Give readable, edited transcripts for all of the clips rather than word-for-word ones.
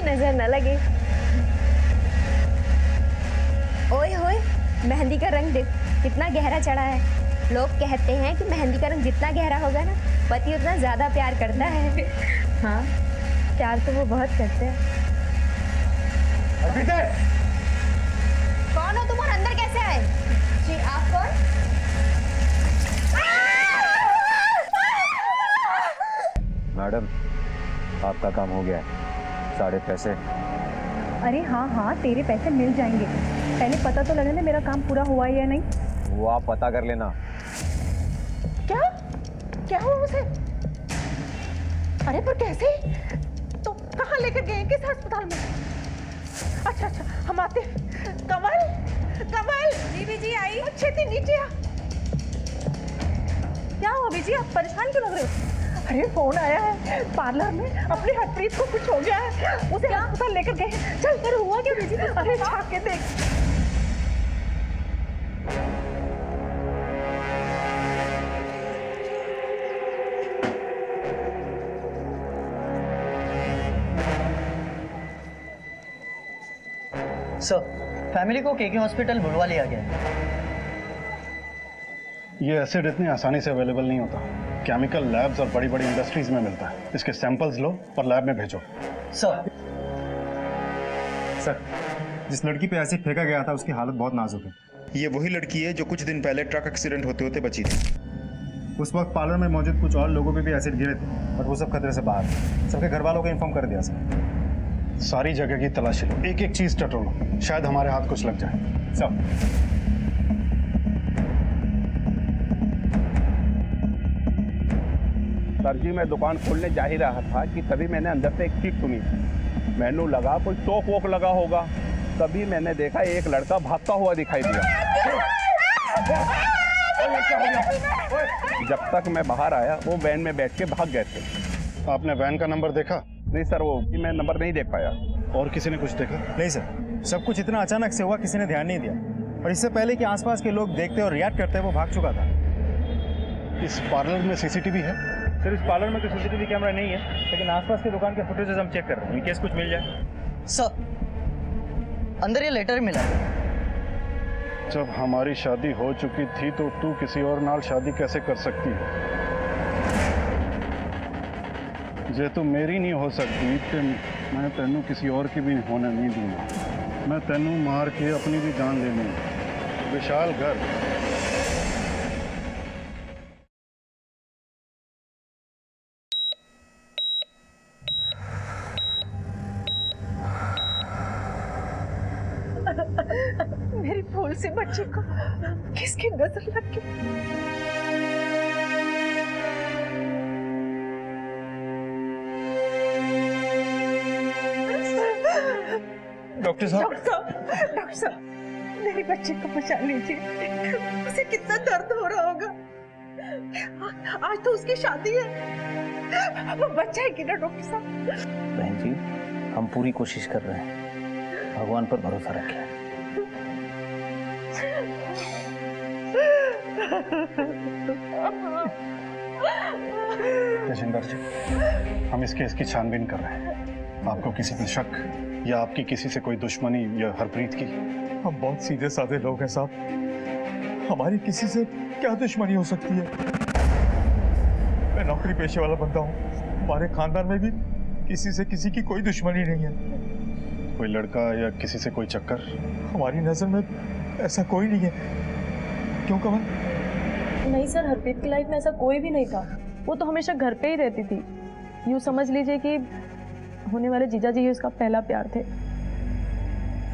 नजर न लगे। ओए होए, मेहंदी का रंग देख कितना गहरा चढ़ा है। लोग कहते हैं कि मेहंदी का रंग जितना गहरा होगा ना, पति उतना ज्यादा प्यार करता है। हाँ, प्यार तो वो बहुत करते हैं। कौन हो तुम और अंदर कैसे आए? जी आप कौन? मैडम, आपका काम हो गया है, सारे पैसे। अरे हाँ हाँ, तेरे पैसे मिल जाएंगे। पहले पता तो लगने दे मेरा काम पूरा हुआ है या नहीं। वो आप पता कर लेना। क्या क्या हुआ उसे? अरे पर कैसे? तो कहाँ लेकर गए, किस अस्पताल में? अच्छा अच्छा, हम आते। कमल, कमल। जी बीजी आई। छेती नीचे आ। क्या हुआ बीजी, आप परेशान क्यों लग रहे हो? अरे फोन आया है पार्लर में, अपनी हरप्रीत को कुछ हो गया है, उसे अस्पताल लेकर गए। चल कर हुआ क्या बीजी? अरे झाँक के देख। सर, फैमिली को केके हॉस्पिटल बुलवा लिया गया है। ये एसिड इतनी आसानी से अवेलेबल नहीं होता। केमिकल लैब्स और बड़ी बड़ी इंडस्ट्रीज में मिलता है। इसके सैंपल्स लो और लैब में भेजो। सर, जिस लड़की पे एसिड फेंका गया था उसकी हालत बहुत नाजुक है। ये वही लड़की है जो कुछ दिन पहले ट्रक एक्सीडेंट होते होते बची थी। उस वक्त पार्लर में मौजूद कुछ और लोगों पे भी एसिड गिरे थे, पर वो सब खतरे से बाहर थे। सबके घर वालों को इन्फॉर्म कर दिया सर। सारी जगह की तलाशी लो, एक एक चीज टटोलो, शायद हमारे हाथ कुछ लग जाए। सब सर जी, मैं दुकान खोलने जा ही रहा था कि तभी मैंने अंदर से एक चीख सुनी। मैंने लगा कोई टोक वोक लगा होगा, तभी मैंने देखा एक लड़का भागता हुआ दिखाई दिया। जब तक मैं बाहर आया वो वैन में बैठ के भाग गए थे। आपने वैन का नंबर देखा? नहीं सर, वो मैं नंबर नहीं देख पाया। और किसी ने कुछ देखा? नहीं सर, सब कुछ इतना अचानक से हुआ, किसी ने ध्यान नहीं दिया। और इससे पहले कि आसपास के लोग देखते और रिएक्ट करते वो भाग चुका था। इस पार्लर में सीसीटीवी है? सर, इस पार्लर में तो सीसीटीवी कैमरा नहीं है, लेकिन आसपास की दुकान के फुटेजेस हम चेक कर रहे हैं, इन केस कुछ मिल जाए। सर, अंदर ये लेटर मिला है। जब हमारी शादी हो चुकी थी तो तू किसी और नाल शादी कैसे कर सकती है? जे तू मेरी नहीं हो सकती तो मैं तेनू किसी और की भी होने नहीं दूंगा। मैं तेनू मार के अपनी भी जान ले लूंगा। विशाल गर्ग। मेरी फूल सी बच्ची को किसकी नजर लग गई? डॉक्टर साहब, डॉक्टर साहब, मेरी बच्ची को बचा लीजिए। उसे कितना दर्द हो रहा होगा। आज तो उसकी शादी है, वो बच्चा है कि ना डॉक्टर साहब? बहन जी, हम पूरी कोशिश कर रहे हैं, भगवान पर भरोसा रखें। तेजिंदर जी, हम इस केस की छानबीन कर रहे हैं। आपको किसी पे शक या आपकी किसी से कोई दुश्मनी या हरप्रीत की? हम बहुत सीधे साधे लोग हैं साहब, हमारी किसी से क्या दुश्मनी हो सकती है? मैं नौकरी पेशे वाला बंदा हूँ, हमारे खानदान में भी किसी से किसी की कोई दुश्मनी नहीं है। कोई लड़का या किसी से कोई चक्कर? हमारी नजर में ऐसा कोई नहीं है। क्यों कमल? नहीं सर, हरप्रीत की लाइफ में ऐसा कोई भी नहीं था। वो तो हमेशा घर पे ही रहती थी। यूँ समझ लीजिए कि होने वाले जीजा जी उसका पहला प्यार थे।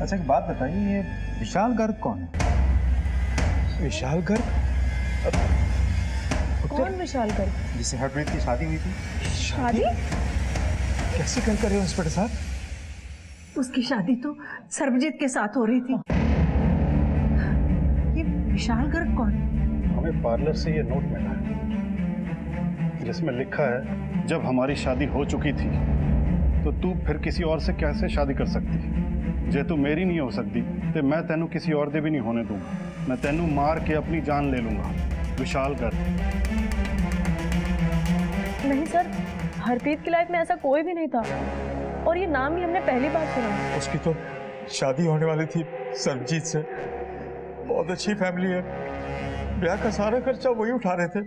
अच्छा एक बात बताइए, ये विशाल गर्ग कौन है? विशाल गर्ग? कौन विशाल गर्ग? जिससे हरप्रीत की शादी हुई थी। शादी? कैसे कर रहे हो इंस्पेक्टर साहब? उसकी शादी तो सर्वजीत के साथ हो रही थी। ये विशाल गर्ग कौन? हमें पार्लर से ये नोट मिला है जिसमें लिखा है, जब हमारी शादी हो चुकी थी तो तू फिर किसी और से कैसे शादी कर सकती? जे तू मेरी नहीं हो सकती तो मैं तेनू किसी और दे भी नहीं होने दूंगा। मैं तेनू मार के अपनी जान ले लूंगा। विशाल गर्ग। नहीं सर, हरप्रीत की लाइफ में ऐसा कोई भी नहीं था। और ये नाम भी हमने पहली बार सुना। उसकी तो शादी होने वाली थी सरबजीत से। बहुत अच्छी फैमिली है, ब्याह का सारा खर्चा वही उठा रहे थे।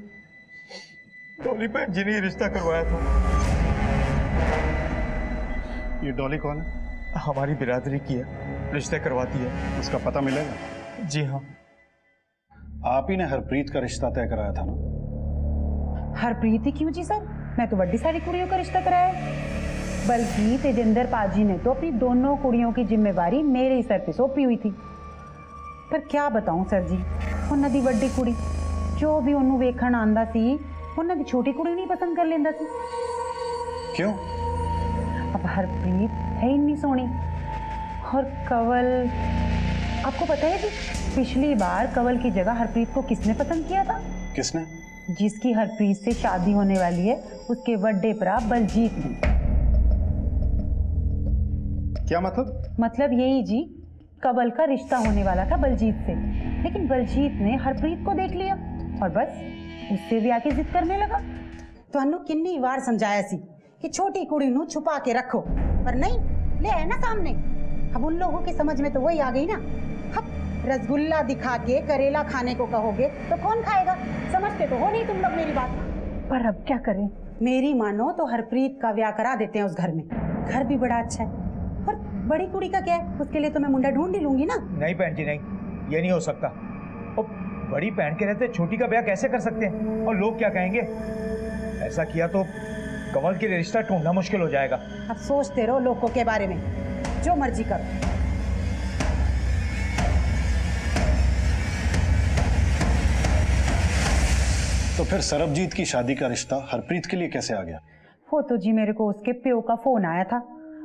डॉली बहन जी ने रिश्ता करवाया था। ये डॉली कौन है? हमारी बिरादरी की है, रिश्ते करवाती है। उसका पता मिलेगा? जी हाँ। आप ही ने हरप्रीत का रिश्ता तय कराया था ना? हरप्रीत ही क्यों जी सर, मैं तो बड़ी सारी कुड़ियों का रिश्ता कराया है। बल्कि तेजिंदर पाजी ने तो अपनी दोनों कुड़ियों की जिम्मेवारी मेरे ही सर पे सौंपी हुई थी। पर क्या बताऊं सर जी, उन्हां दी वड्डी कुड़ी जो भी उन्होंने वेखण आंदा सी, उन्हां दी छोटी कुड़ी नहीं पसंद कर लेंदा सी। क्यों? अब हरप्रीत है इतनी सोहनी, और कंवल, आपको पता है जी पिछली बार कंवल की जगह हरप्रीत को किसने पसंद किया था? किसने? जिसकी हरप्रीत से शादी होने वाली है, उसके बड़े भरा बलजीत ने। क्या मतलब? मतलब यही जी, कंवल का रिश्ता होने वाला था बलजीत से, लेकिन बलजीत ने हरप्रीत को देख लिया और बस उससे भी आके जिद करने लगा। ਤੁਹਾਨੂੰ किन्नी बार समझाया सी कि छोटी कुड़ी नू छुपा के रखो, पर नहीं, ले आए ना सामने। अब उन लोगों की समझ में तो वही आ गई ना। अब रसगुल्ला दिखा के करेला खाने को कहोगे तो कौन खाएगा? समझते तो हो नहीं तुम लोग मेरी बात। पर अब क्या करें? मेरी मानो तो हरप्रीत का ब्याह करा देते हैं उस घर में। घर भी बड़ा अच्छा है, और बड़ी कुड़ी का क्या है, उसके लिए तो मैं मुंडा ढूंढ ही लूंगी ना। नहीं बहन जी नहीं, ये नहीं हो सकता। और बड़ी बहन के रहते छोटी का ब्याह कैसे कर सकते हैं? और लोग क्या कहेंगे? ऐसा किया तो कंवल के लिए रिश्ता ढूंढना मुश्किल हो जाएगा। अब सोचते रहो लोगों के बारे में, जो मर्जी करो। तो फिर सरबजीत की शादी का रिश्ता हरप्रीत के लिए कैसे आ गया? वो तो जी मेरे को उसके प्यो का फोन आया था,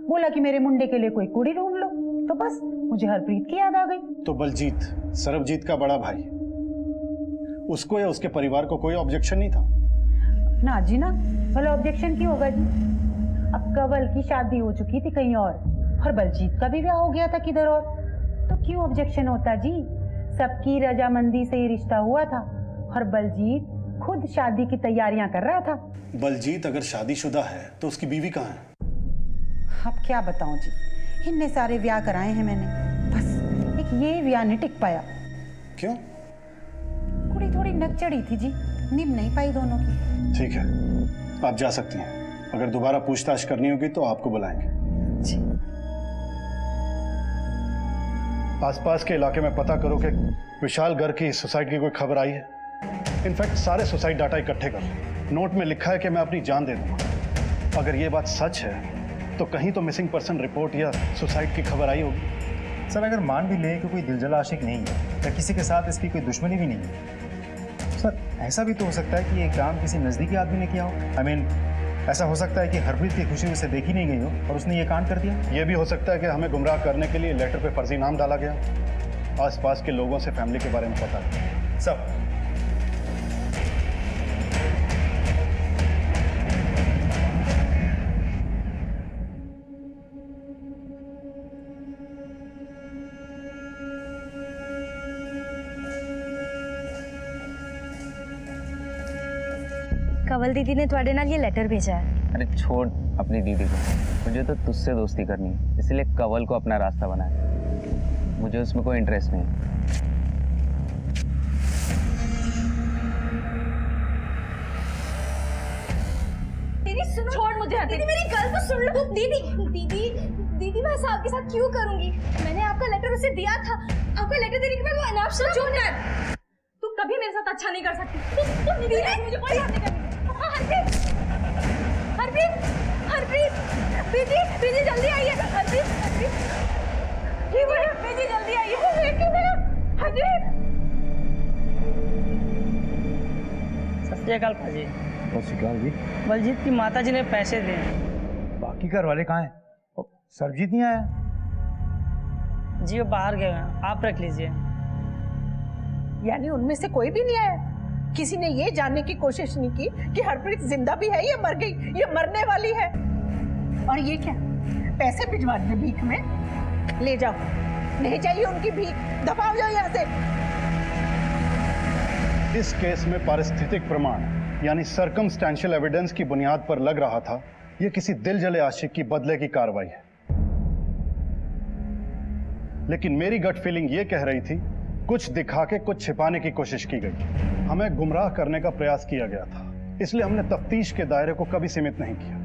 बोला कि मेरे मुंडे के लिए कोई कुड़ी ढूंढ लो, तो बस मुझे हरप्रीत की याद आ गई। तो बलजीत, सरबजीत का बड़ा भाई, उसको या उसके परिवार को कोई ऑब्जेक्शन नहीं था? ना जी ना, भला ऑब्जेक्शन क्यों होगा जी? अब कंवल की शादी हो चुकी थी कहीं और बलजीत का भी ब्याह हो गया था किधर और, तो क्यों ऑब्जेक्शन होता जी? सबकी रजामंदी से ही रिश्ता हुआ था और बलजीत खुद शादी की तैयारियां कर रहा था। बलजीत अगर शादीशुदा है तो उसकी बीवी कहाँ है? अब क्या बताऊं जी, इतने सारे ब्याह कराए हैं मैंने, बस एक ये ब्याह नहीं टिक पाया। क्यों? कुड़ी थोड़ी नकचड़ी थी जी, निभ नहीं पाई दोनों की। ठीक है, आप जा सकती हैं। अगर दोबारा पूछताछ करनी होगी तो आपको बुलाएंगे। जी। आसपास के इलाके में पता करो कि विशाल घर की सुसाइड की कोई खबर आई है। इनफैक्ट सारे सुसाइड डाटा इकट्ठे करो। नोट में लिखा है कि मैं अपनी जान दे दूंगा। अगर ये बात सच है तो कहीं तो मिसिंग पर्सन रिपोर्ट या सुसाइड की खबर आई होगी। सर अगर मान भी लें कि कोई दिलजला आशिक नहीं है या किसी के साथ इसकी कोई दुश्मनी भी नहीं है, सर ऐसा भी तो हो सकता है कि ये काम किसी नज़दीकी आदमी ने किया हो। आई मीन ऐसा हो सकता है कि हरप्रीत की खुशी उसे देखी नहीं गई हो और उसने ये कांड कर दिया। ये भी हो सकता है कि हमें गुमराह करने के लिए लेटर पे फर्जी नाम डाला गया। आसपास के लोगों से फैमिली के बारे में पता है सब। कंवल दीदी ने ਤੁਹਾਡੇ ਨਾਲ ये लेटर भेजा है। अरे छोड़ अपनी दीदी को, मुझे तो तुझसे दोस्ती करनी है, इसलिए कंवल को अपना रास्ता बनाया। मुझे उसमें कोई इंटरेस्ट नहीं। दीदी सुनो, छोड़ मुझे। दीदी मेरी गल तो सुन लो। दीदी दीदी दीदी मैं ऐसा आपके साथ क्यों करूंगी? मैंने आपका लेटर उसे दिया था। आपका लेटर देने के बाद वो अनाप शनाप चुप कर। तू कभी मेरे साथ अच्छा नहीं कर सकती। दीदी मुझे कोई बात नहीं करनी। हरप्रीत हरप्रीत हरप्रीत दीदी दीदी जल्दी आइए। हरप्रीत हरप्रीत ये बोले दीदी जल्दी आइए। क्यों गया हरप्रीत? सत श्री अकाल पाजी। ससुराल जी, बलजीत की माता जी ने पैसे दिए हैं। बाकी घर वाले कहाँ हैं? सरबजीत नहीं आया? जी वो बाहर गए हैं, आप रख लीजिए। यानी उनमें से कोई भी नहीं आया? किसी ने ये जानने की कोशिश नहीं की कि हरप्रीत जिंदा भी है या मर गई, या मरने वाली है? और ये क्या, पैसे भिजवा दे भीख में? ले जाओ, नहीं चाहिए उनकी भीख, दबाओ जाओ यहाँ से। इस केस में पारिस्थितिक प्रमाण यानी सर्कमस्टेंशियल एविडेंस की बुनियाद पर लग रहा था ये किसी दिल जले आशिक की बदले की कार्रवाई है। लेकिन मेरी गट फीलिंग ये कह रही थी कुछ दिखा के कुछ छिपाने की कोशिश की गई, हमें गुमराह करने का प्रयास किया गया था। इसलिए हमने तफ्तीश के दायरे को कभी सीमित नहीं किया,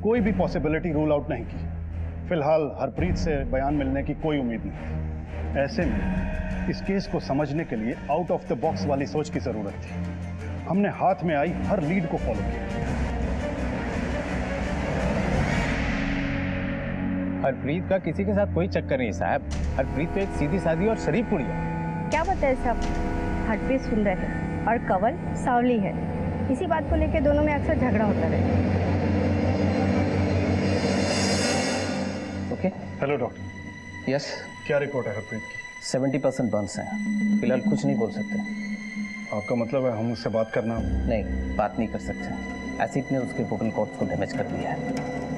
कोई भी पॉसिबिलिटी रूल आउट नहीं की। फिलहाल हरप्रीत से बयान मिलने की कोई उम्मीद नहीं थी। ऐसे में इस केस को समझने के लिए आउट ऑफ द बॉक्स वाली सोच की जरूरत थी। हमने हाथ में आई हर लीड को फॉलो किया। हरप्रीत का किसी के साथ कोई चक्कर नहीं साहब। हरप्रीत तो एक सीधी सादी और शरीफ कुड़ी है। क्या बताए साहब, हरप्रीत सुंदर है और कंवल सावली है। इसी बात को लेकर दोनों में अक्सर झगड़ा होता रहे। ओके। Hello doctor. यस। क्या रिपोर्ट है हरप्रीत की? 70% बर्न्स हैं। फिलहाल कुछ नहीं बोल सकते। आपका मतलब है हम उससे बात करना? नहीं, बात नहीं कर सकते। एसिड ने उसके वोकल कॉर्ड्स को डैमेज कर दिया है।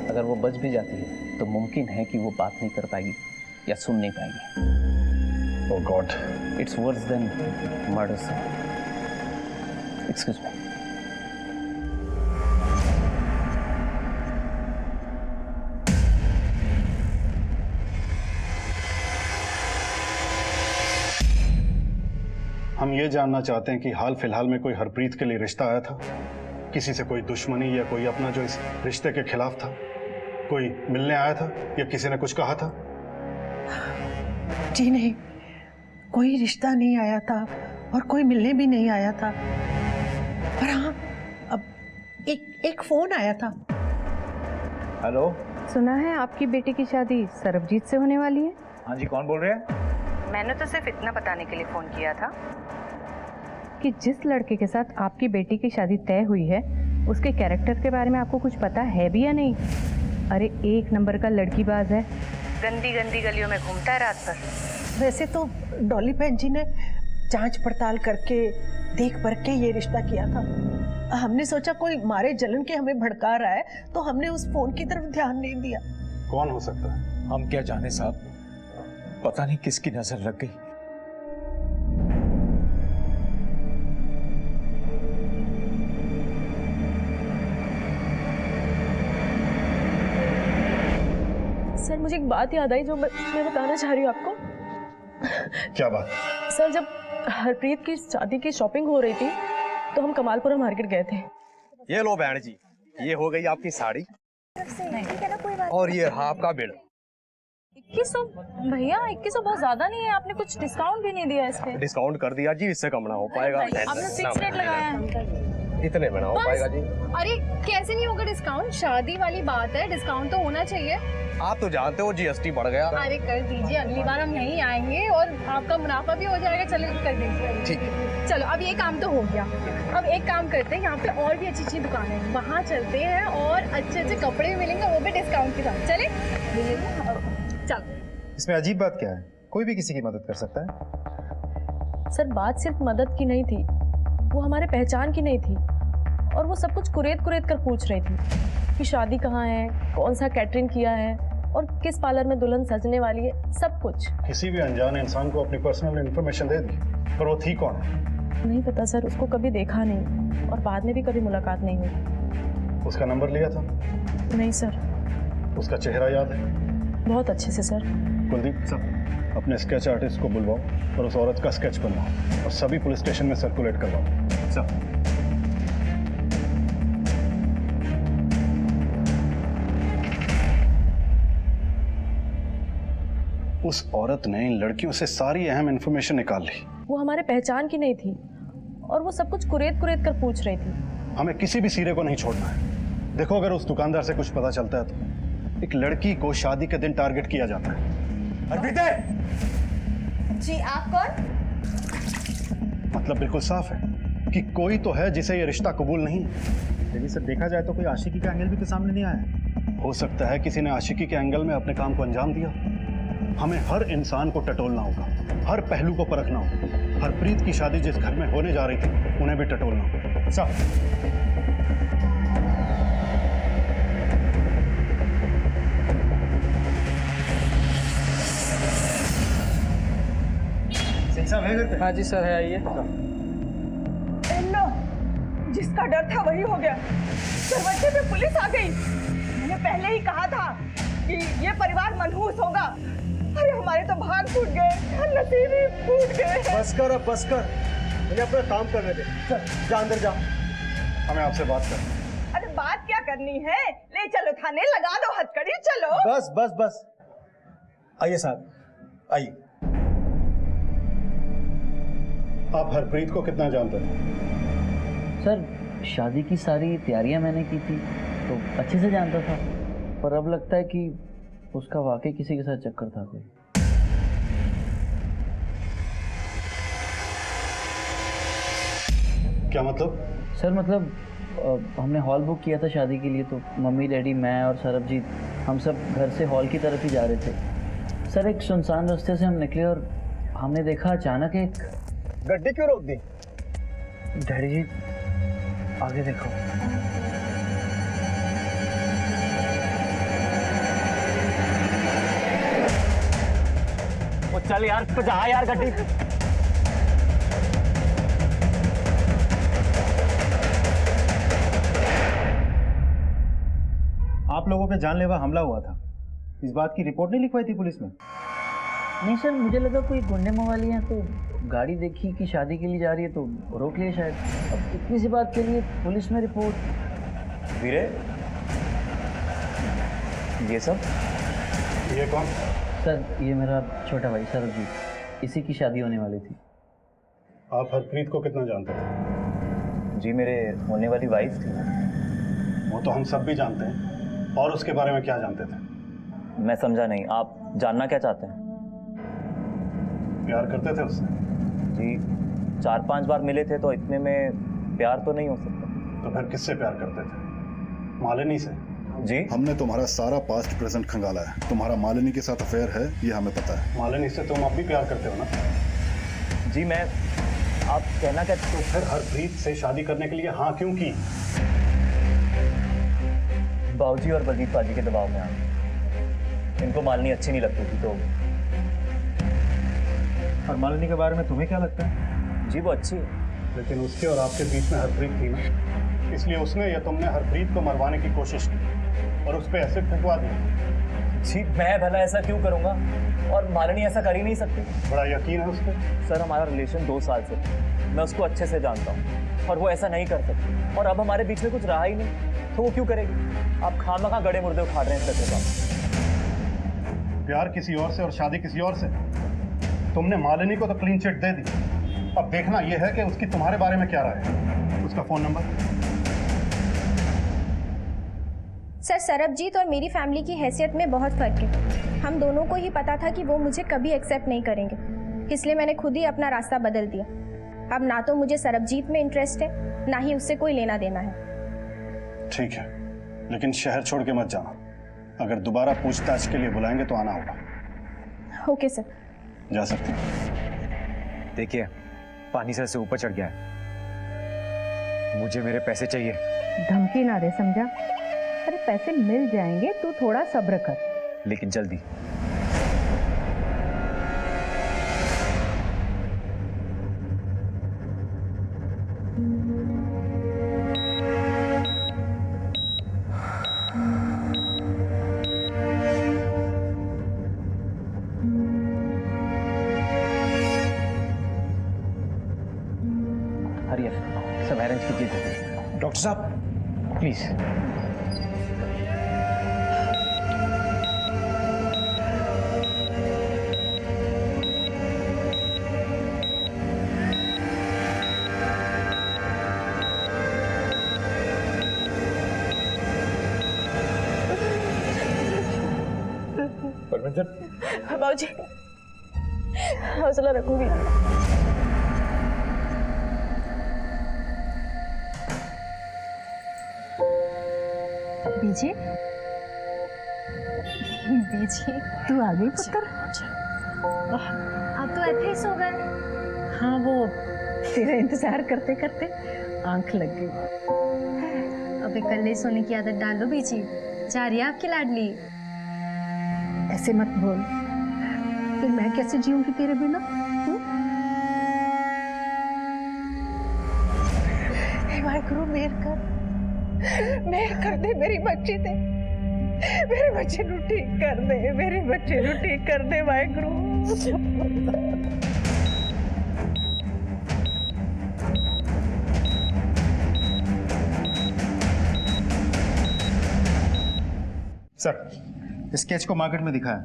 अगर वो बच भी जाती है तो मुमकिन है कि वो बात नहीं कर पाएगी या सुन नहीं पाएगी। Oh god, it's worse than murder sir. Excuse me. हम ये जानना चाहते हैं कि हाल फिलहाल में कोई हरप्रीत के लिए रिश्ता आया था? किसी से कोई दुश्मनी या कोई अपना जो इस रिश्ते के खिलाफ था? कोई मिलने आया था या किसी ने कुछ कहा था? जी नहीं, कोई रिश्ता नहीं आया था और कोई मिलने भी नहीं आया था। पर हाँ, अब एक फोन आया था। हेलो, सुना है आपकी बेटी की शादी सरबजीत से होने वाली है। हाँ जी, कौन बोल रहे हैं? मैंने तो सिर्फ इतना बताने के लिए फोन किया था कि जिस लड़के के साथ आपकी बेटी की शादी तय हुई है उसके कैरेक्टर के बारे में आपको कुछ पता है भी या नहीं? अरे एक नंबर का लड़कीबाज है, गंदी गंदी गलियों में घूमता है रात भर। वैसे तो डॉली बहन जी ने जांच पड़ताल करके देख परख के ये रिश्ता किया था। हमने सोचा कोई मारे जलन के हमें भड़का रहा है तो हमने उस फोन की तरफ ध्यान नहीं दिया। कौन हो सकता है? हम क्या जाने साहब, पता नहीं किसकी नजर लग गई। सर मुझे एक बात याद आई जो मैं बताना चाह रही हूँ आपको। क्या बात? सर जब हरप्रीत की शादी की शॉपिंग हो रही थी तो हम कमालपुरा मार्केट गए थे। ये लो बहन जी, ये हो गई आपकी साड़ी और ये रहा आपका बिल। 2100 भैया, 2100 बहुत ज्यादा नहीं है, आपने कुछ डिस्काउंट भी नहीं दिया इस पे। डिस्काउंट कर दिया जी, इससे कम ना हो पाएगा। आपने फिक्स रेट लगाया है। इतने में ना हो पाएगा जी। अरे कैसे नहीं होगा डिस्काउंट? शादी वाली बात है, डिस्काउंट तो होना चाहिए। आप तो जानते हो जीएसटी बढ़ गया। अरे कर दीजिए, अगली बार हम यहीं आएंगे और आपका मुनाफा भी हो जाएगा। चलो कर दीजिए। ठीक है। चलो अब ये काम तो हो गया। अब एक काम करते हैं, यहाँ पे और भी अच्छी अच्छी दुकानें हैं, वहाँ चलते हैं और अच्छे अच्छे कपड़े भी मिलेंगे, वो भी डिस्काउंट के साथ। चले चलो। इसमें अजीब बात क्या है? कोई भी किसी की मदद कर सकता है। सर बात सिर्फ मदद की नहीं थी, वो हमारे पहचान की नहीं थी और वो सब कुछ कुरेद कर पूछ रही थी कि शादी कहाँ है, कौन सा कैटरिंग किया है और किस पार्लर में दुल्हन सजने वाली है, सब कुछ। किसी भी अनजान इंसान को अपनी पर्सनल इन्फॉर्मेशन दे दी, पर वो थी कौन? नहीं पता सर, उसको कभी देखा नहीं और बाद में भी कभी मुलाकात नहीं हुई। उसका नंबर लिया था? नहीं सर। उसका चेहरा याद है? बहुत अच्छे से सर। कुलदीप सर, अपने स्केच आर्टिस्ट को बुलवाओ और उस औरत का स्केच बनवाओ और सभी पुलिस स्टेशन में सर्कुलेट करवाओ। सर उस औरत ने इन लड़कियों से सारी अहम इंफॉर्मेशन निकाल ली। वो हमारे पहचान की नहीं थी और वो सब कुछ कुरेद कर पूछ रही थी। हमें किसी भी सिरे को नहीं छोड़ना है। देखो, अगर उस दुकानदार से कुछ पता चलता है तो एक लड़की को शादी के दिन टारगेट किया जाता है। अर्पिता जी, आप कौन? मतलब बिल्कुल साफ है कि कोई तो है जिसे ये रिश्ता कबूल नहीं है। लेकिन सर देखा जाए तो कोई आशिकी का एंगल भी तो सामने नहीं आया। हो सकता है किसी ने आशिकी के एंगल में अपने काम को अंजाम दिया। हमें हर इंसान को टटोलना होगा, हर पहलू को परखना होगा। हरप्रीत की शादी जिस घर में होने जा रही थी उन्हें भी टटोलना होगा। साहब साहब है घर पे? हाँ जी सर है, आइए। लो, जिसका डर था वही हो गया। दरवाजे पे पुलिस आ गई। मैंने पहले ही कहा था कि ये परिवार मनहूस होगा। अरे हमारे तो भाग फूट गए, नसीब ही फूट गए। बस कर, अब बस कर, मुझे अपना काम करने दे। चल जा अंदर जा, हमें आपसे बात करनी। अरे बात क्या करनी है, ले चलो थाने, लगा दो हथकड़ी, चलो। बस बस बस, आइए साहब, आइए। आप हरप्रीत को कितना जानते हैं? सर, शादी की सारी तैयारियां मैंने की थी तो अच्छे से जानता था, पर अब लगता है कि उसका वाकई किसी के साथ चक्कर था कोई। क्या मतलब? सर मतलब हमने हॉल बुक किया था शादी के लिए, तो मम्मी डैडी मैं और सरबजीत हम सब घर से हॉल की तरफ ही जा रहे थे। सर एक सुनसान रास्ते से हम निकले और हमने देखा अचानक एक गड्डी क्यों रोक दी? डैडी जी आगे देखो। वो चल यार, जा यार गड्डी। आप लोगों पे जानलेवा हमला हुआ था, इस बात की रिपोर्ट नहीं लिखवाई थी पुलिस में? नहीं सर, मुझे लगा कोई गुंडे मवाली हैं तो गाड़ी देखी कि शादी के लिए जा रही है तो रोक लिया शायद। अब इतनी सी बात के लिए पुलिस में रिपोर्ट। वीरे, ये सब? ये कौन? सर ये मेरा छोटा भाई सरबजीत, इसी की शादी होने वाली थी। आप हरप्रीत को कितना जानते हैं? जी मेरे होने वाली वाइफ थी। वो तो हम सब भी जानते हैं, और उसके बारे में क्या जानते थे? मैं समझा नहीं, आप जानना क्या चाहते हैं? प्यार करते थे उससे? जी 4-5 बार मिले थे, तो इतने में प्यार तो नहीं हो सकता। तो फिर किससे प्यार करते थे? मालिनी से? जी हमने तुम्हारा सारा पास्ट प्रेजेंट खंगाला है, तुम्हारा मालिनी के साथ अफेयर है, ये हमें पता है। मालिनी से तुम अब भी प्यार करते हो ना? जी मैं, आप कहना क्या? तो फिर हरप्रीत से शादी करने के लिए हाँ क्यों की? बाबूजी और बलजीत बाजी के दबाव में आ गए। इनको मालिनी अच्छी नहीं लगती थी तो। और मालिनी के बारे में तुम्हें क्या लगता है? जी वो अच्छी है, लेकिन उसके और आपके बीच में हरप्रीत थी ना, इसलिए उसने या तुमने हरप्रीत को मरवाने की कोशिश की और उस पर एसिड फेंकवा दिया। जी मैं भला ऐसा क्यों करूँगा, और मालिनी ऐसा कर ही नहीं सकती। बड़ा यकीन है उस पर? सर हमारा रिलेशन 2 साल से, मैं उसको अच्छे से जानता हूँ और वो ऐसा नहीं कर सकती, और अब हमारे बीच में कुछ रहा ही नहीं तो वो क्यों करेगी? आप खामखा गड़े मुर्दे उखाड़ रहे हैं सर का। प्यार किसी और से और शादी किसी और से। तुमने मालिनी को तो क्लीन चिट दे दी, अब देखना यह है कि उसकी तुम्हारे बारे में क्या राय है। उसका फोन नंबर? सर सरबजीत और मेरी फैमिली की हैसियत में बहुत फ़र्क है। हम दोनों को ही पता था कि वो मुझे कभी एक्सेप्ट नहीं करेंगे, इसलिए मैंने खुद ही अपना रास्ता बदल दिया। अब ना तो मुझे सरबजीत में इंटरेस्ट है, ना ही उससे कोई लेना देना है। ठीक है, लेकिन शहर छोड़ के मत जाना। अगर दोबारा पूछताछ के लिए बुलाएंगे तो आना होगा। Okay sir. जा सकते हैं। देखिए, पानी सर से ऊपर चढ़ गया है, मुझे मेरे पैसे चाहिए। धमकी ना दे, समझा? अरे पैसे मिल जाएंगे, तू थोड़ा सब्र कर। लेकिन जल्दी। हरियर सब अरेंज कीजिए। डॉक्टर साहब प्लीज। बाबूजी हौसला रखूंगी। बीजी, बीजी तू आ गई पुत्र? अब तो ऐसे ही सो गए। हाँ वो तेरा इंतजार करते करते आंख लग गई। अब इकल्ले सोने की आदत डाल दो बीजी, जा रही है आपकी लाडली। ऐसे मत बोल, फिर मैं कैसे जीऊंगी तेरे बिना? हे वाहिगुरु मेहर कर दे मेरी बच्ची पे। मेरे बच्चे नु ठीक कर दे, मेरे बच्चे नु ठीक कर दे वाहेगुरु। सर, स्केच को मार्केट में दिखाया,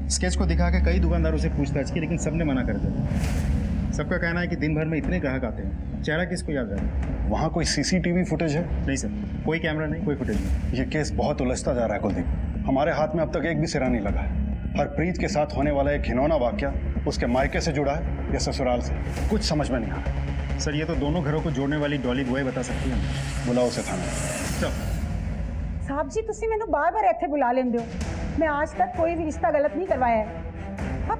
स्केच को दिखा के कई दुकानदारों से पूछताछ की, लेकिन सबने मना कर दिया। सबका कहना है कि दिन भर में इतने ग्राहक आते हैं, चेहरा किसको याद रहे। वहाँ कोई सीसीटीवी फुटेज है? नहीं सर, कोई कैमरा नहीं, कोई फुटेज नहीं। ये केस बहुत उलझता जा रहा है कुलदीप। हमारे हाथ में अब तक एक भी सिरा नहीं लगा है। हरप्रीत के साथ होने वाला एक घिनौना वाकया उसके मायके से जुड़ा है या ससुराल से, कुछ समझ में नहीं आ रहा। सर, ये तो दोनों घरों को जोड़ने वाली डॉली बॉय बता सकती है। बुलाओ उसे थाने। साहब जी, तुसी मैंने बार-बार ऐथे बुला लेंदे हो। मैं आज तक कोई भी रिश्ता गलत नहीं करवाया है। अब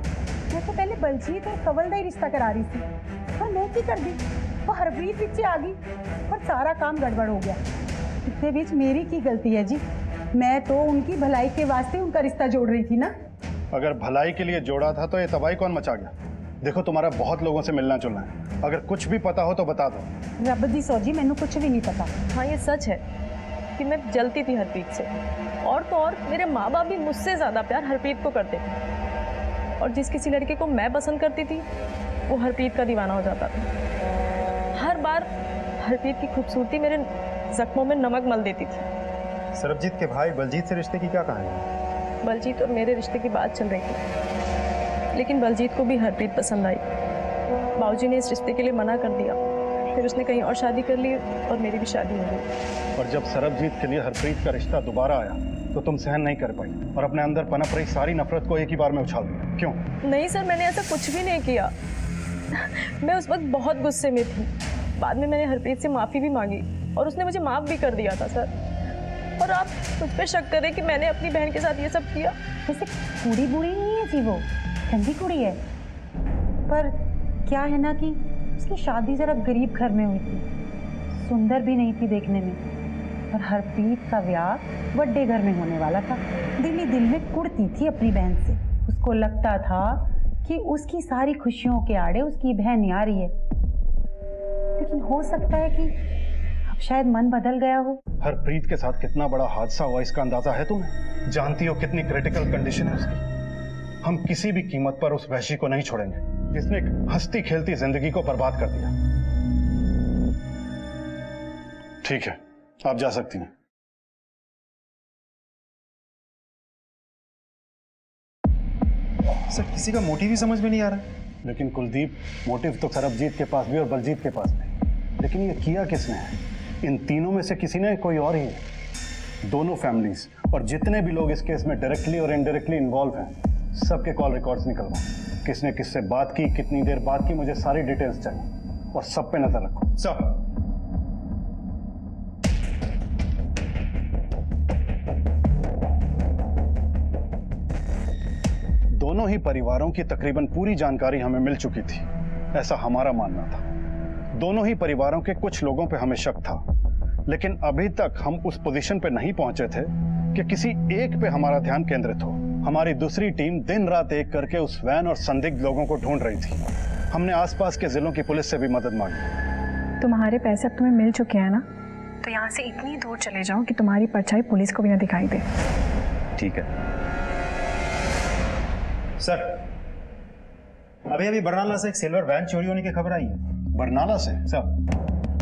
मैं तो पहले बलजीत और कंवल का ही रिश्ता करा रही थी, पर मैं की कर दी, वो हरप्रीत पीछे आ गई और सारा काम गड़बड़ हो गया। इतने बीच मेरी की गलती है जी? मैं तो उनकी भलाई के वास्ते उनका रिश्ता जोड़ रही थी ना। अगर भलाई के लिए जोड़ा था तो ये तबाही कौन मचा गया? देखो, तुम्हारा बहुत लोगों से मिलना जुलना है, अगर कुछ भी पता हो तो बता दो। रब दी सौजी, मैंने कुछ भी नहीं पता। हाँ, ये सच है कि मैं जलती थी हरप्रीत से, और तो और मेरे माँ बाप भी मुझसे ज़्यादा प्यार हरप्रीत को करते थे, और जिस किसी लड़के को मैं पसंद करती थी वो हरप्रीत का दीवाना हो जाता था। हर बार हरप्रीत की खूबसूरती मेरे जख्मों में नमक मल देती थी। सरबजीत के भाई बलजीत से रिश्ते की क्या कहानी है? बलजीत और मेरे रिश्ते की बात चल रही थी, लेकिन बलजीत को भी हरप्रीत पसंद आई। बाबूजी ने इस रिश्ते के लिए मना कर दिया, फिर उसने कहीं और शादी कर ली और मेरी भी शादी हो गई। और जब सरबजीत के लिए हरप्रीत का रिश्ता दोबारा आया तो तुम सहन नहीं कर पाई और अपने अंदर पनप रही सारी नफरत को एक ही बार में उछाल दिया। क्यों? नहीं सर, मैंने ऐसा कुछ भी नहीं किया। मैं उस वक्त बहुत गुस्से में थी। बाद में मैंने हरप्रीत से माफ़ी भी मांगी और उसने मुझे माफ़ भी कर दिया था सर। और आप मुझ पे शक करें कि मैंने अपनी बहन के साथ ये सब किया? वैसे कुड़ी बुरी नहीं है जी, वो ठंडी कुड़ी है, पर क्या है ना कि उसकी शादी जरा गरीब घर में हुई थी, सुंदर भी नहीं थी देखने में, और हरप्रीत का ब्याह बड़े घर में होने वाला था। दिल ही दिल में कुड़ती थी अपनी बहन से। उसको लगता था कि उसकी सारी खुशियों के आड़े उसकी बहन आ रही है, लेकिन हो सकता है कि अब शायद मन बदल गया हो। हरप्रीत के साथ कितना बड़ा हादसा हुआ इसका अंदाजा है तुम्हें? जानती हो कितनी क्रिटिकल कंडीशन है उसकी। हम किसी भी कीमत पर उस वहशी को नहीं छोड़ेंगे जिसने एक हंसती खेलती जिंदगी को बर्बाद कर दिया। ठीक है, आप जा सकती हैं। सर, किसी का मोटिव ही समझ में नहीं आ रहा। लेकिन कुलदीप, मोटिव तो सरबजीत के पास भी और बलजीत के पास भी, लेकिन ये किया किसने है? इन तीनों में से किसी ने, कोई और ही है। दोनों फैमिलीज और जितने भी लोग इस केस में डायरेक्टली और इनडायरेक्टली इन्वॉल्व हैं, सबके कॉल रिकॉर्ड्स निकलवाओ। किसने किससे बात की, कितनी देर बात की, मुझे सारी डिटेल्स चाहिए और सब पे नजर रखो। सर, दोनों ही परिवारों की तकरीबन पूरी जानकारी हमें मिल चुकी थी, ऐसा हमारा मानना था। दोनों ही परिवारों के कुछ लोगों पे हमें शक था, लेकिन अभी तक हम उस पोजीशन पे नहीं पहुंचे थे कि किसी एक पे हमारा ध्यान केंद्रित हो। हमारी दूसरी टीम दिन रात एक करके उस वैन और संदिग्ध लोगों को ढूंढ रही थी। हमने आसपास के जिलों की पुलिस से भी मदद मांगी। तुम्हारे पैसे अब तुम्हें मिल चुके हैं ना, तो यहाँ से इतनी दूर चले जाओ कि तुम्हारी परछाई पुलिस को भी ना दिखाई दे। ठीक है सर, अभी अभी बरनाला से एक सिल्वर वैन चोरी होने की खबर आई है। बरनाला से? सर,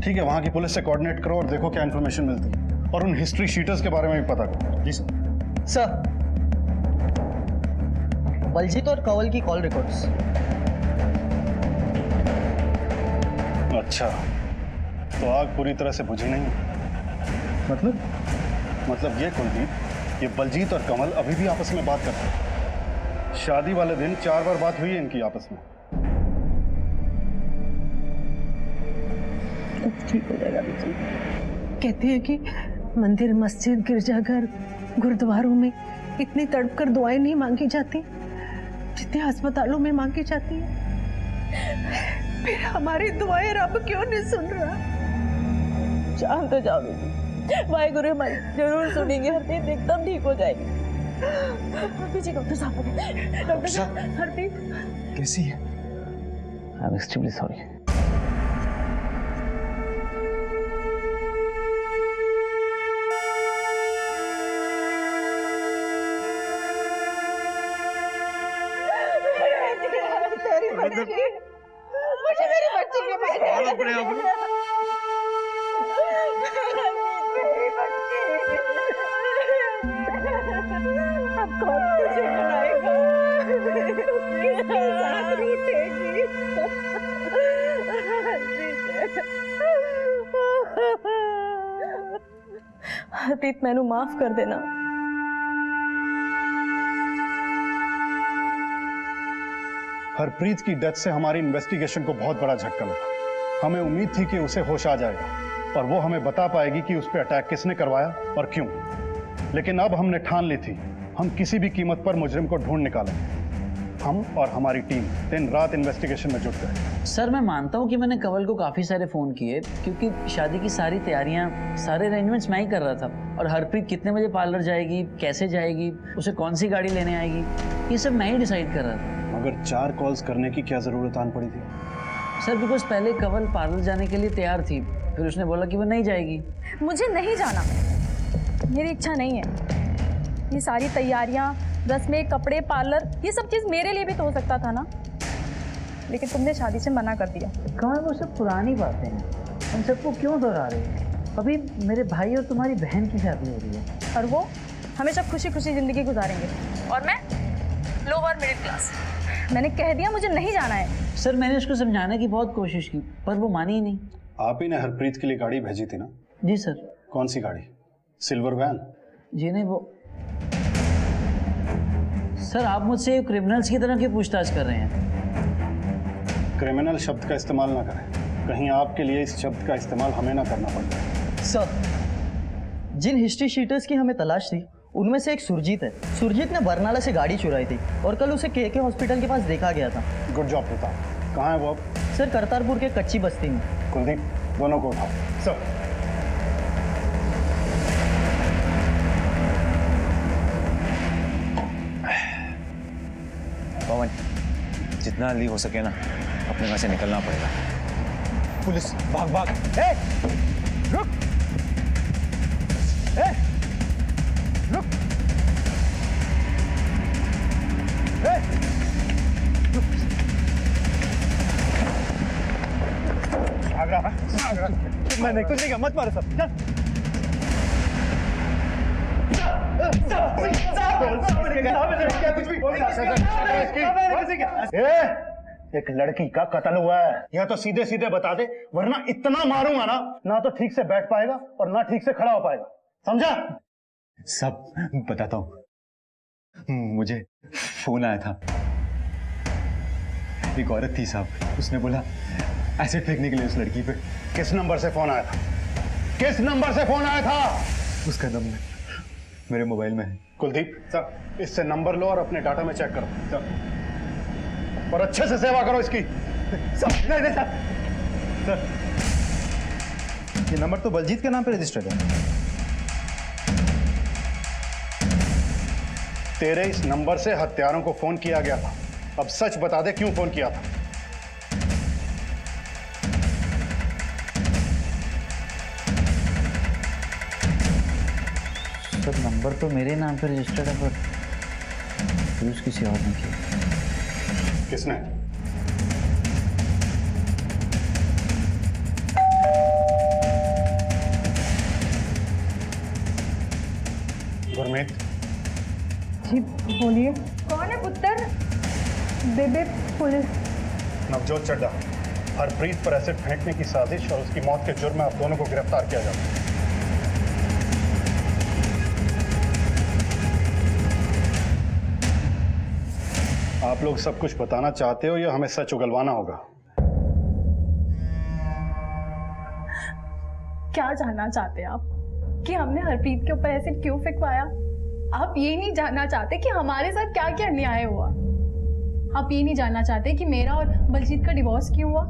ठीक है, वहां की पुलिस से कोऑर्डिनेट करो और देखो क्या इन्फॉर्मेशन मिलती है, और उन हिस्ट्री शीटर्स के बारे में भी पता करो। जी सर। सर, बलजीत और कंवल की कॉल रिकॉर्ड्स। अच्छा, तो आग पूरी तरह से बुझी नहीं? मतलब ये कुलदीप, ये बलजीत और कंवल अभी भी आपस में बात करते हैं। शादी वाले दिन 4 बार बात हुई है इनकी आपस में। ठीक हो जाएगा। कहते हैं कि मंदिर, मस्जिद, गिरजाघर, गुरुद्वारों में इतनी तड़प कर दुआएं नहीं मांगी जाती जितनी अस्पतालों में मांगी जाती है। फिर हमारी दुआएं रब क्यों नहीं सुन रहा? जान तो जाओ बेटी, वाहेगुरु हमारी जरूर सुनेंगे, हरप्रीत एकदम ठीक हो जाएगी। पीछे डॉक्टर साहब, डॉक्टर साहब, हरप्रीत कैसी है? I am extremely sorry. बच्ची, मुझे मेरी बच्ची के अब कौन तुझे बनाएगा? किसके साथ रूठेगी? हरप्रीत मैनू माफ कर देना। हरप्रीत की डेथ से हमारी इन्वेस्टिगेशन को बहुत बड़ा झटका लगा। हमें उम्मीद थी कि उसे होश आ जाएगा और वो हमें बता पाएगी कि उस पर अटैक किसने करवाया और क्यों। लेकिन अब हमने ठान ली थी, हम किसी भी कीमत पर मुजरिम को ढूंढ निकालेंगे। हम और हमारी टीम दिन रात इन्वेस्टिगेशन में जुट गए। सर मैं मानता हूँ कि मैंने कंवल को काफ़ी सारे फ़ोन किए क्योंकि शादी की सारी तैयारियाँ, सारे अरेंजमेंट्स मैं ही कर रहा था। और हरप्रीत कितने बजे पार्लर जाएगी, कैसे जाएगी, उसे कौन सी गाड़ी लेने आएगी, ये सब मैं ही डिसाइड कर रहा था। मगर 4 कॉल्स करने की क्या ज़रूरत आन पड़ी थी? सर बिकॉज पहले कंवल पार्लर जाने के लिए तैयार थी, फिर उसने बोला कि वो नहीं जाएगी। मुझे नहीं जाना, मेरी इच्छा नहीं है। ये सारी तैयारियां, रस्में, कपड़े, पार्लर, ये सब चीज़ मेरे लिए भी तो हो सकता था ना, लेकिन तुमने शादी से मना कर दिया। कहाँ वो सब पुरानी बातें हैं, उन सबको क्यों दोहरा रहे हैं? अभी मेरे भाई और तुम्हारी बहन की शादी हो रही है और वो हमेशा खुशी खुशी ज़िंदगी गुजारेंगे और मैं लोअर मिडिल क्लास। मैंने कह दिया मुझे नहीं जाना है। सर मैंने उसको समझाने की बहुत कोशिश की पर वो मानी ही नहीं। आप ही ने हरप्रीत के लिए गाड़ी भेजी थी ना? जी सर। कौन सी गाड़ी? Silver van? जी नहीं, वो सर आप मुझसे क्रिमिनल्स की तरह क्यों पूछताछ कर रहे हैं? क्रिमिनल शब्द का इस्तेमाल ना करें, कहीं आपके लिए इस शब्द का इस्तेमाल हमें ना करना पड़ जाए। सर, जिन हिस्ट्री शीटर्स की हमें तलाश थी उनमें से एक सुरजीत है। सुरजीत ने बरनाला से गाड़ी चुराई थी और कल उसे के हॉस्पिटल के पास देखा गया था। Good job Pratap. कहाँ है वो अब? सर करतारपुर के कच्ची बस्ती में। कुलदीप, दोनों को उठाओ। सर पवन, जितना जल्दी हो सके ना अपने घर से निकलना पड़ेगा। पुलिस, भाग भाग। ए, रुक। ए, रुक। ए, रुक। भाग रहा है, भाग रहा है। मैंने कुछ नहीं कहा, मत मारो सब। चल। एक लड़की का कत्ल हुआ है, या तो सीधे सीधे बता दे, वरना इतना मारूंगा ना, ना तो ठीक से बैठ पाएगा और ना ठीक से खड़ा हो पाएगा। समझा? सब बताता हूँ। मुझे फोन आया था, एक औरत थी साहब, उसने बोला एसिड फेंकने के लिए उस लड़की पे। किस नंबर से फोन आया था? किस नंबर से फोन आया था? उसका नंबर मेरे मोबाइल में है। कुलदीप, सर इससे नंबर लो और अपने डाटा में चेक करो। सर, और अच्छे से सेवा करो इसकी। सर, नहीं सर। सर, ये नंबर तो बलजीत के नाम पे रजिस्टर्ड है। तेरे इस नंबर से हत्यारों को फोन किया गया था। अब सच बता दे, क्यों फोन किया था? सर नंबर तो मेरे नाम पे रजिस्टर्ड है पर यूज किसी और ने किया। किसने? गुरमीत। जी बोलिए। कौन है पुत्र? बेबे पुलिस। नवजोत चड्ढा, हरप्रीत पर एसिड फेंकने की साजिश और उसकी मौत के जुर्म में आप दोनों को गिरफ्तार किया जाता है। आप लोग सब कुछ बताना चाहते हो या हमें सच उगलवाना होगा? क्या जानना चाहते हैं आप कि हमने हरप्रीत के ऊपर एसिड क्यों फेंकवाया? आप ये नहीं जानना चाहते कि हमारे साथ क्या क्या अन्याय हुआ? आप ये नहीं जानना चाहते कि मेरा और बलजीत का डिवोर्स क्यों हुआ?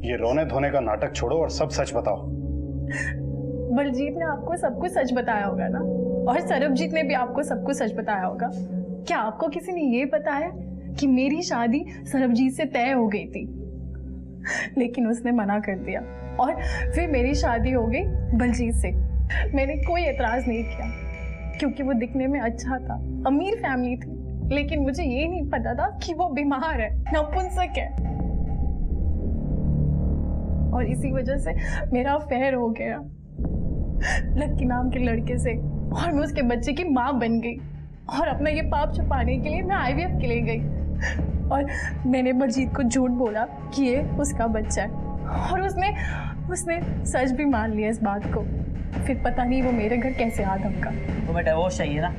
ये रोने धोने का नाटक छोड़ो और सब सच बताओ। बलजीत ने आपको सब कुछ सच बताया होगा ना, और सरबजीत ने भी आपको सब कुछ सच बताया होगा। क्या आपको किसी ने ये बताया कि मेरी शादी सरबजीत से तय हो गई थी, लेकिन उसने मना कर दिया और फिर मेरी शादी हो गई बलजीत से? मैंने कोई एतराज नहीं किया क्योंकि वो दिखने में अच्छा था, अमीर फैमिली थी, लेकिन मुझे ये नहीं पता था कि वो बीमार है, नपुंसक है, और इसी वजह से मेरा अफेयर हो गया लक्की नाम के लड़के से, और मैं उसके बच्चे की माँ बन गई। और अपना ये पाप छुपाने के लिए मैं IVF के लिए गई, और मैंने बलजीत को झूठ बोला कि ये उसका बच्चा है, और उसने सच भी मान लिया इस बात को। फिर पता नहीं वो मेरे घर कैसे आ धमका। तुम्हें डिवोर्स चाहिए ना,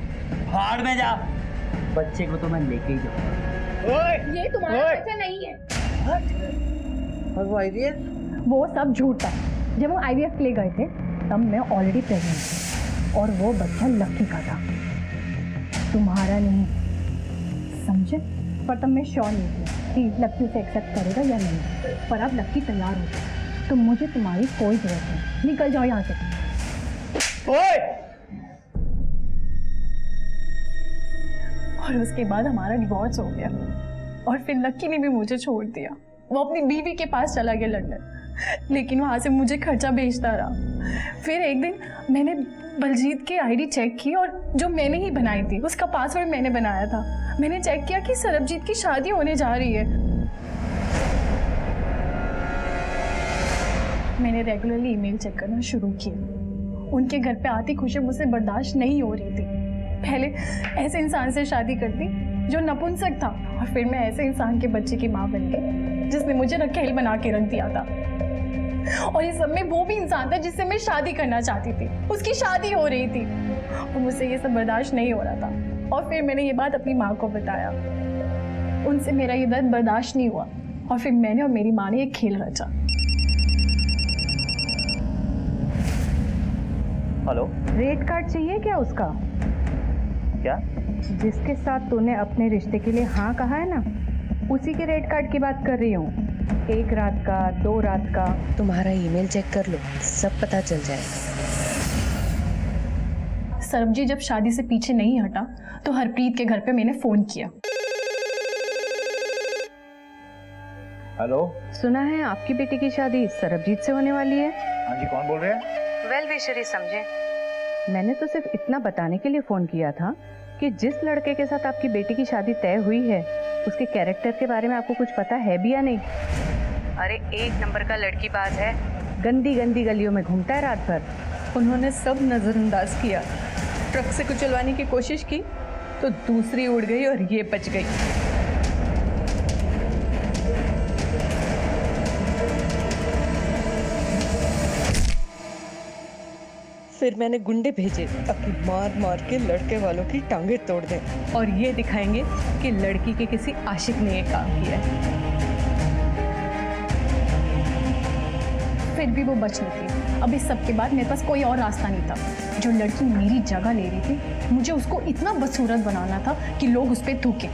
भाड़ में जा, बच्चे को तो मैं लेके ही जाऊंगा। ये तुम्हारा बच्चा नहीं है। वो सब झूठ था। जब वो IVF के लिए गए थे तब मैं ऑलरेडी प्रेग्नेंट थी, और वो बच्चा लक्की का था, तुम्हारा नहीं, समझे? पर तब मैं श्योर नहीं थी कि लक्की उसे एक्सेप्ट करेगा या नहीं। पर अब लक्की तैयार हो गई, तो मुझे तुम्हारी कोई जरूरत नहीं। निकल जाओ यहाँ से। और उसके बाद हमारा डिवोर्स हो गया, और फिर लक्की ने भी मुझे छोड़ दिया। वो अपनी बीवी के पास चला गया लंदन, लेकिन वहाँ से मुझे खर्चा भेजता रहा। फिर एक दिन मैंने बलजीत की ID चेक की, और जो मैंने ही बनाई थी, उसका पासवर्ड मैंने बनाया था। मैंने चेक किया कि सरबजीत की शादी होने जा रही है। मैंने रेगुलरली ईमेल चेक करना शुरू किया। उनके घर पे आती खुशी मुझसे बर्दाश्त नहीं हो रही थी। पहले ऐसे इंसान से शादी करती जो नपुंसक था, और फिर मैं ऐसे इंसान के बच्चे की माँ बन गई जिसने मुझे रखेल बना के रख दिया था। और इस सब में वो भी इंसान था जिससे मैं शादी करना चाहती थी, उसकी शादी हो रही थी, और मुझसे ये सब बर्दाश्त नहीं हो रहा था। और फिर मैंने ये बात अपनी माँ को बताया। उनसे मेरा ये दर्द बर्दाश्त नहीं हुआ, और फिर मैंने और मेरी माँ ने एक खेल रचा। हेलो, रेट कार्ड चाहिए क्या उसका? क्या? जिसके साथ तूने अपने रिश्ते के लिए हाँ कहा है ना, उसी के रेट कार्ड की बात कर रही हूँ। 1 रात का, 2 रात का। तुम्हारा ईमेल चेक कर लो, सब पता चल जाएगा। सरबजीत जब शादी से पीछे नहीं हटा तो हरप्रीत के घर पे मैंने फोन किया। हेलो, सुना है आपकी बेटी की शादी सरबजीत से होने वाली है। हाँ जी, कौन बोल रहे हैं? वेल विशरी समझे। मैंने तो सिर्फ इतना बताने के लिए फोन किया था कि जिस लड़के के साथ आपकी बेटी की शादी तय हुई है, उसके कैरेक्टर के बारे में आपको कुछ पता है भी या नहीं? अरे 1 नंबर का लड़कीबाज है, गंदी गंदी गलियों में घूमता है रात भर। उन्होंने सब नजरअंदाज किया। ट्रक से कुचलवाने की कोशिश की तो दूसरी उड़ गई और ये बच गई। फिर मैंने गुंडे भेजे ताकि मार मार के लड़के वालों की टांगे तोड़ दें, और ये दिखाएंगे कि लड़की के किसी आशिक ने ये काम किया है। फिर भी वो बच निकली। अब इस सब के बाद मेरे पास कोई और रास्ता नहीं था। जो लड़की मेरी जगह ले रही थी, मुझे उसको इतना बदसूरत बनाना था कि लोग उस पर थूके।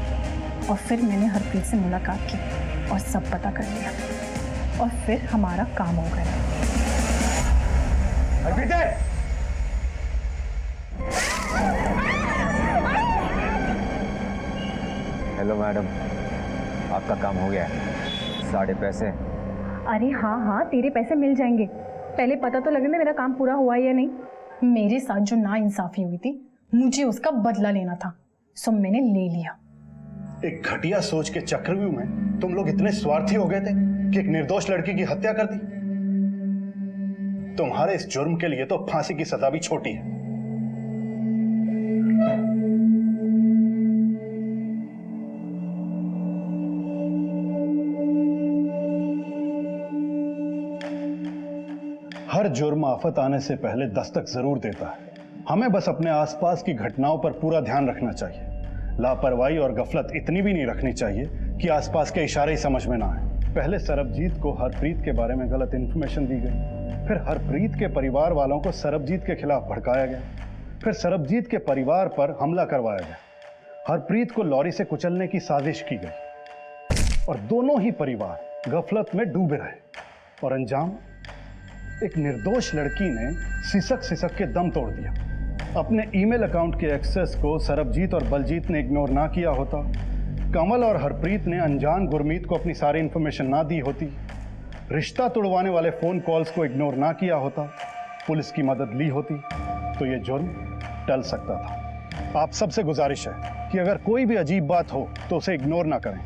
और फिर मैंने हरप्रीत से मुलाकात की और सब पता कर लिया, और फिर हमारा काम हो गया। हेलो मैडम, आपका काम हो गया है, सारे पैसे। अरे हाँ हाँ, तेरे पैसे मिल जाएंगे। पहले पता तो लगने दे मेरा काम पूरा हुआ या नहीं। मेरे साथ जो नाइंसाफी हुई थी, मुझे उसका बदला लेना था, सो मैंने ले लिया। एक घटिया सोच के चक्रव्यूह में तुम लोग इतने स्वार्थी हो गए थे कि एक निर्दोष लड़की की हत्या कर दी। तुम्हारे इस जुर्म के लिए तो फांसी की सजा भी छोटी है। हर जुर्म आफत आने से पहले दस्तक जरूर देता है। हमें बस अपने आसपास की घटनाओं पर पूरा ध्यान रखना चाहिए। लापरवाही और गफलत इतनी भी नहीं रखनी चाहिए कि आसपास के इशारे ही समझ में ना आए। पहले सरबजीत को हरप्रीत के बारे में गलत इन्फॉर्मेशन दी गई, फिर हरप्रीत के परिवार वालों को सरबजीत के खिलाफ भड़काया गया, फिर सरबजीत के परिवार पर हमला करवाया गया, हरप्रीत को लॉरी से कुचलने की साजिश की गई, और दोनों ही परिवार गफलत में डूबे रहे। और अंजाम, एक निर्दोष लड़की ने सिसक सिसक के दम तोड़ दिया। अपने ईमेल अकाउंट के एक्सेस को सरबजीत और बलजीत ने इग्नोर ना किया होता, कमल और हरप्रीत ने अनजान गुरमीत को अपनी सारी इंफॉर्मेशन ना दी होती, रिश्ता तोड़वाने वाले फोन कॉल्स को इग्नोर ना किया होता, पुलिस की मदद ली होती, तो ये जुर्म टल सकता था। आप सबसे गुजारिश है कि अगर कोई भी अजीब बात हो तो उसे इग्नोर ना करें,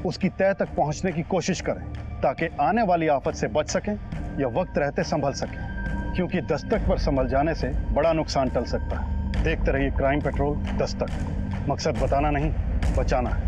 उसकी तह तक पहुंचने की कोशिश करें ताकि आने वाली आफत से बच सकें या वक्त रहते संभल सकें, क्योंकि दस्तक पर संभल जाने से बड़ा नुकसान टल सकता है। देखते रहिए क्राइम पेट्रोल दस्तक, मकसद बताना नहीं, बचाना है।